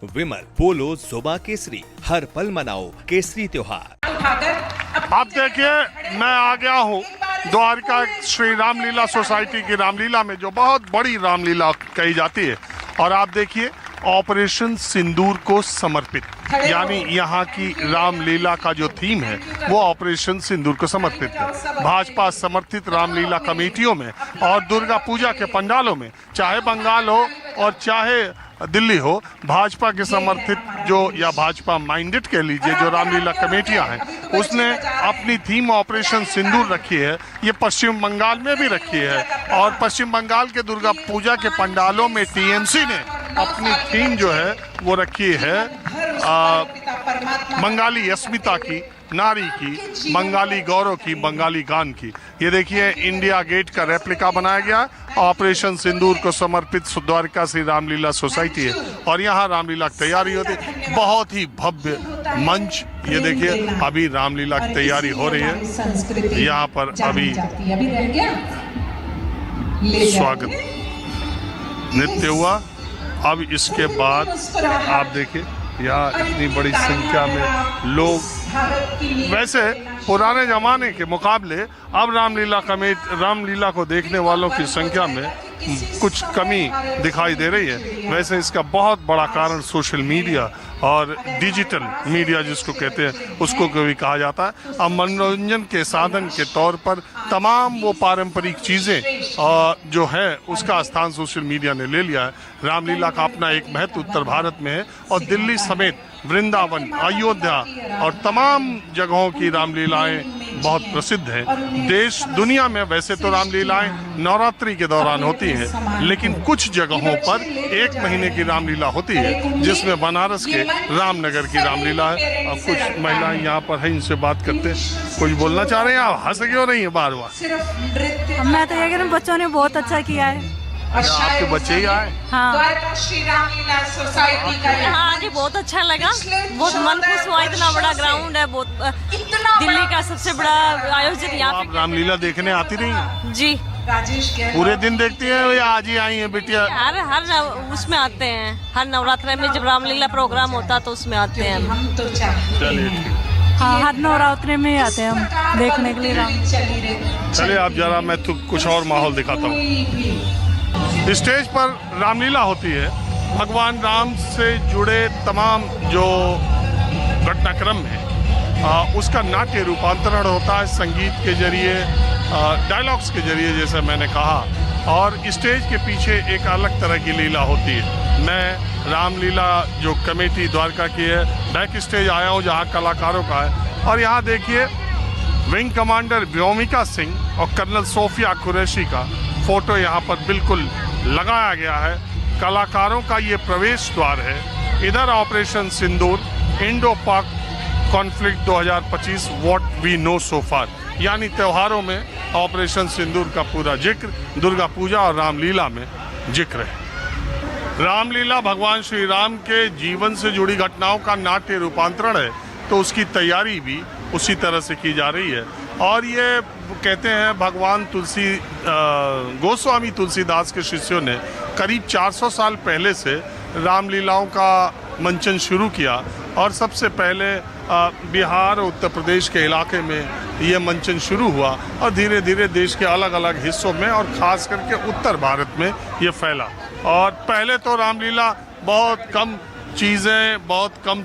विमल, पोलो, जोबा केसरी, हर पल मनाओ केसरी त्योहार। आप देखिए, मैं आ गया हूँ द्वारका श्री रामलीला सोसाइटी की रामलीला में, जो बहुत बड़ी रामलीला कही जाती है। और आप देखिए, ऑपरेशन सिंदूर को समर्पित, यानी यहाँ की रामलीला का जो थीम है वो ऑपरेशन सिंदूर को समर्पित है। भाजपा समर्थित रामलीला कमेटियों में और दुर्गा पूजा के पंडालों में, चाहे बंगाल हो और चाहे दिल्ली हो, भाजपा के समर्थित जो या भाजपा माइंडेड कह लीजिए जो रामलीला कमेटियां हैं, उसने अपनी थीम ऑपरेशन सिंदूर रखी है। ये पश्चिम बंगाल में भी रखी है और पश्चिम बंगाल के दुर्गा पूजा के पंडालों में टीएमसी ने अपनी थीम जो है वो रखी है बंगाली अस्मिता की, नारी की, बंगाली गौरव की, बंगाली गान की। ये देखिए, इंडिया गेट का रेप्लिका बनाया गया ऑपरेशन सिंदूर को समर्पित द्वारका श्री रामलीला सोसाइटी है। और यहाँ रामलीला की तैयारी होती है, बहुत ही भव्य मंच। ये देखिए, अभी रामलीला की तैयारी हो रही है। यहाँ पर अभी स्वागत नृत्य हुआ। अब इसके बाद आप देखिए, यहाँ इतनी बड़ी संख्या में लोग, वैसे पुराने जमाने के मुकाबले अब रामलीला को देखने वालों की संख्या में कुछ कमी दिखाई दे रही है। वैसे इसका बहुत बड़ा कारण सोशल मीडिया और डिजिटल मीडिया जिसको कहते हैं, उसको कभी कहा जाता है। अब मनोरंजन के साधन के तौर पर तमाम वो पारंपरिक चीज़ें जो है उसका स्थान सोशल मीडिया ने ले लिया है। रामलीला का अपना एक महत्व उत्तर भारत में है और दिल्ली समेत वृंदावन, अयोध्या और तमाम जगहों की रामलीलाएं बहुत प्रसिद्ध हैं। देश दुनिया में वैसे तो रामलीलाएं नवरात्रि के दौरान होती हैं, लेकिन कुछ जगहों पर 1 महीने की रामलीला होती है, जिसमें बनारस के रामनगर की रामलीला है। और कुछ महिलाएं यहाँ पर हैं, इनसे बात करते हैं। कुछ बोलना चाह रहे हैं? आप हंस क्यों रही हैं बार बार? मैं तो ये कह रही हूँ, बच्चों ने बहुत अच्छा किया है। आपके बच्चे ही आए? हाँ, हाँ जी, बहुत अच्छा लगा, बहुत मन खुश हुआ। इतना बड़ा ग्राउंड है, बहुत दिल्ली का सबसे बड़ा आयोजन यहाँ आप रामलीला देखने आती रही हैं? जी। पूरे दिन देखती हैं या आज ही आई हैं बिटिया? हर उसमें आते हैं, हर नवरात्र में जब रामलीला प्रोग्राम होता तो उसमें आते हैं हम। चलिए ठीक। हाँ, हर नवरात्रि में ही आते हैं हम देखने के लिए राम। चलिए, आप जरा मैं तो कुछ और माहौल दिखाता हूँ। स्टेज पर रामलीला होती है, भगवान राम से जुड़े तमाम जो घटनाक्रम है उसका नाट्य रूपांतरण होता है संगीत के जरिए, डायलॉग्स के जरिए, जैसे मैंने कहा। और स्टेज के पीछे एक अलग तरह की लीला होती है। मैं रामलीला जो कमेटी द्वारका की है, बैक स्टेज आया हूँ जहाँ कलाकारों का है। और यहाँ देखिए, विंग कमांडर व्योमिका सिंह और कर्नल सोफिया कुरैशी का फोटो यहाँ पर बिल्कुल लगाया गया है। कलाकारों का ये प्रवेश द्वार है। इधर ऑपरेशन सिंदूर, इंडो पाक कॉन्फ्लिक्ट 2025 व्हाट वी नो सो फार, यानी त्योहारों में ऑपरेशन सिंदूर का पूरा जिक्र, दुर्गा पूजा और रामलीला में जिक्र है। रामलीला भगवान श्री राम के जीवन से जुड़ी घटनाओं का नाट्य रूपांतरण है, तो उसकी तैयारी भी उसी तरह से की जा रही है। और ये कहते हैं भगवान गोस्वामी तुलसीदास के शिष्यों ने करीब 400 साल पहले से रामलीलाओं का मंचन शुरू किया। और सबसे पहले बिहार और उत्तर प्रदेश के इलाके में ये मंचन शुरू हुआ और धीरे धीरे देश के अलग अलग हिस्सों में और ख़ास करके उत्तर भारत में ये फैला। और पहले तो रामलीला बहुत कम चीज़ें, बहुत कम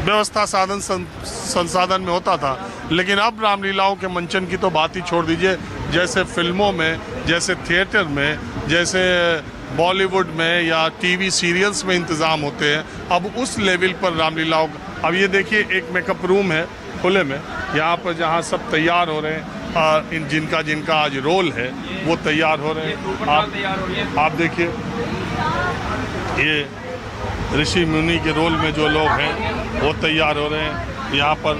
व्यवस्था साधन संसाधन में होता था, लेकिन अब रामलीलाओं के मंचन की तो बात ही छोड़ दीजिए। जैसे फिल्मों में, जैसे थिएटर में, जैसे बॉलीवुड में या टीवी सीरियल्स में इंतज़ाम होते हैं, अब उस लेवल पर रामलीलाओं का। अब ये देखिए, एक मेकअप रूम है खुले में, यहाँ पर जहाँ सब तैयार हो रहे हैं, जिनका आज रोल है वो तैयार हो रहे हैं। आप देखिए, ये ऋषि मुनि के रोल में जो लोग हैं वो तैयार हो रहे हैं यहाँ पर।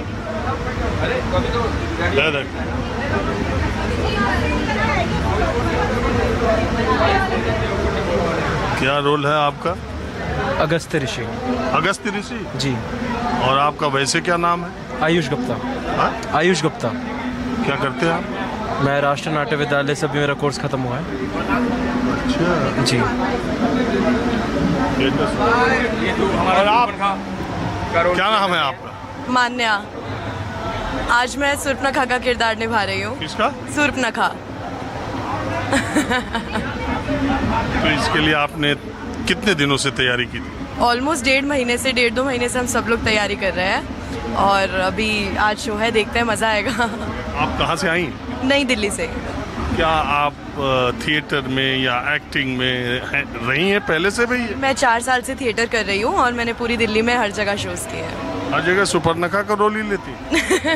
क्या रोल है आपका? अगस्त ऋषि। अगस्त ऋषि जी। और आपका वैसे क्या नाम है? आयुष गुप्ता। हाँ? आयुष गुप्ता। क्या करते हैं आप? मैं राष्ट्रीय नाट्य विद्यालय से अभी मेरा कोर्स खत्म हुआ है। अच्छा जी। और आप क्या नाम है आपका? मान्या। आज मैं सुर्पनखा का किरदार निभा रही हूँ। किसका? सुर्पनखा। तो इसके लिए आपने कितने दिनों से तैयारी की थी? ऑलमोस्ट 1.5 महीने से हम सब लोग तैयारी कर रहे हैं और अभी आज शो है, देखते हैं, मज़ा आएगा। आप कहाँ से आई? नई दिल्ली से। क्या आप थिएटर में या एक्टिंग में रही हैं पहले से भी? मैं 4 साल से थिएटर कर रही हूँ और मैंने पूरी दिल्ली में हर जगह शोज किए हैं। हर जगह सुपर्णखा का रोल ही लेती?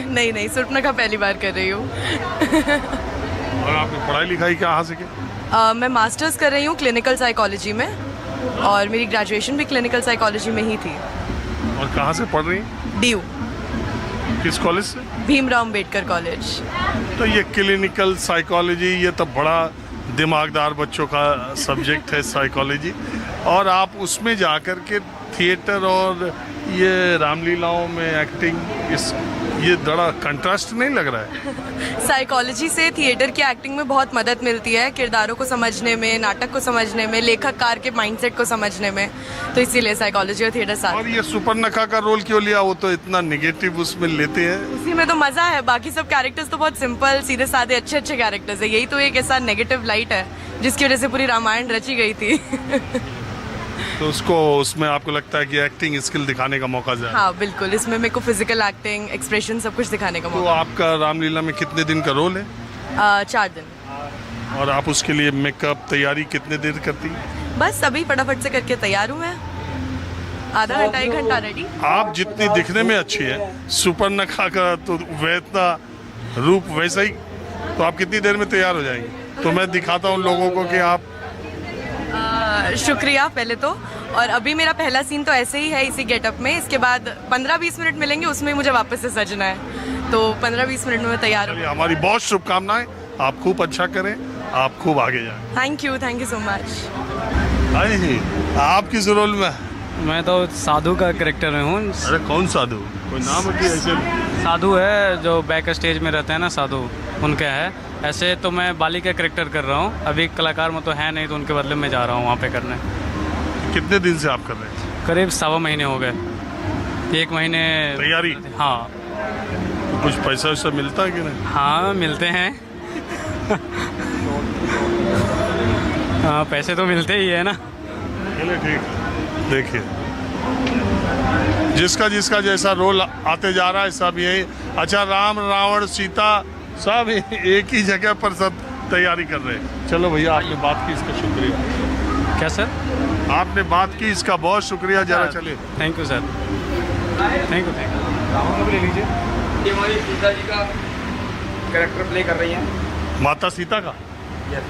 नहीं, सुर्पनखा पहली बार कर रही हूँ। और आपने पढ़ाई लिखाई कहाँ से की? मैं मास्टर्स कर रही हूँ क्लिनिकल साइकोलॉजी में और मेरी ग्रेजुएशन भी क्लिनिकल साइकोलॉजी में ही थी। और कहाँ से पढ़ रही हैं? DU, किस कॉलेज से? भीमराव अम्बेडकर कॉलेज। तो ये क्लिनिकल साइकोलॉजी, ये तो बड़ा दिमागदार बच्चों का सब्जेक्ट है साइकोलॉजी, और आप उसमें जाकर के थिएटर और ये रामलीलाओं में एक्टिंग, ये बड़ा कंट्रास्ट नहीं लग रहा है? साइकोलॉजी से थिएटर की एक्टिंग में बहुत मदद मिलती है, किरदारों को समझने में, नाटक को समझने में, लेखककार के माइंडसेट को समझने में, तो इसीलिए साइकोलॉजी और थिएटर साथ। और ये सुपर्णखा का रोल क्यों लिया? वो तो इतना नेगेटिव उसमें लेते हैं। उसी में तो मजा है, बाकी सब कैरेक्टर्स तो बहुत सिंपल, सीधे साधे, अच्छे कैरेक्टर्स है। यही तो एक ऐसा नेगेटिव लाइट है जिसकी वजह से पूरी रामायण रची गई थी। तो उसमें आपको लगता है कि एक्टिंग स्किल दिखाने का मौका जाए? हाँ बिल्कुल, इसमें मेरे को फिजिकल एक्टिंग, एक्सप्रेशन सब कुछ दिखाने का तो मौका। आपका रामलीला में कितने दिन का रोल है? 4 दिन। और आप उसके लिए मेकअप तैयारी कितने देर करती हैं? बस अभी फटाफट से करके तैयार हूँ मैं, आधा घंटा 1 घंटा रेडी। आप जितनी दिखने में अच्छी है, सुपर्णखा का तो वैसा रूप वैसा ही, तो आप कितनी देर में तैयार हो जाएंगी? तो मैं दिखाता हूँ लोगों को कि आप। शुक्रिया पहले तो। और अभी मेरा पहला सीन तो ऐसे ही है, इसी गेटअप में। इसके बाद 15-20 मिनट मिलेंगे, उसमें मुझे वापस से सजना है, तो 15-20 मिनट में मैं तैयार हूँ। हमारी बहुत शुभकामनाएं, आप खूब अच्छा करें, आप खूब आगे जाएं। Thank you so much. आप किस रोल में? मैं तो साधु का कैरेक्टर में हूँ। अरे कौन साधु? कोई नाम है कि ऐसे? साधु है जो बैक स्टेज में रहते हैं ना, साधु उनका है। ऐसे तो मैं बाली का कैरेक्टर कर रहा हूँ, अभी कलाकार में तो है नहीं, तो उनके बदले में जा रहा हूँ वहाँ पे करने। कितने दिन से आप कर रहे हैं? करीब 1.25 महीने हो गए, 1 महीने तैयारी। हाँ। तो कुछ पैसा वैसा मिलता है कि नहीं? हाँ मिलते हैं। हाँ पैसे तो मिलते ही है ना। चलिए ठीक है। देखिए, जिसका जैसा रोल आते जा रहा है सब यही। अच्छा, राम रावण सीता सब एक ही जगह पर सब तैयारी कर रहे हैं। चलो भैया, आपने बात की, इसका शुक्रिया। क्या सर? आपने बात की, इसका बहुत शुक्रिया। जरा चलिए। Thank you sir, thank you. Ravan को भी ले लीजिए। ये हमारी सीता जी का कैरेक्टर प्ले कर रही हैं। माता सीता का? यस।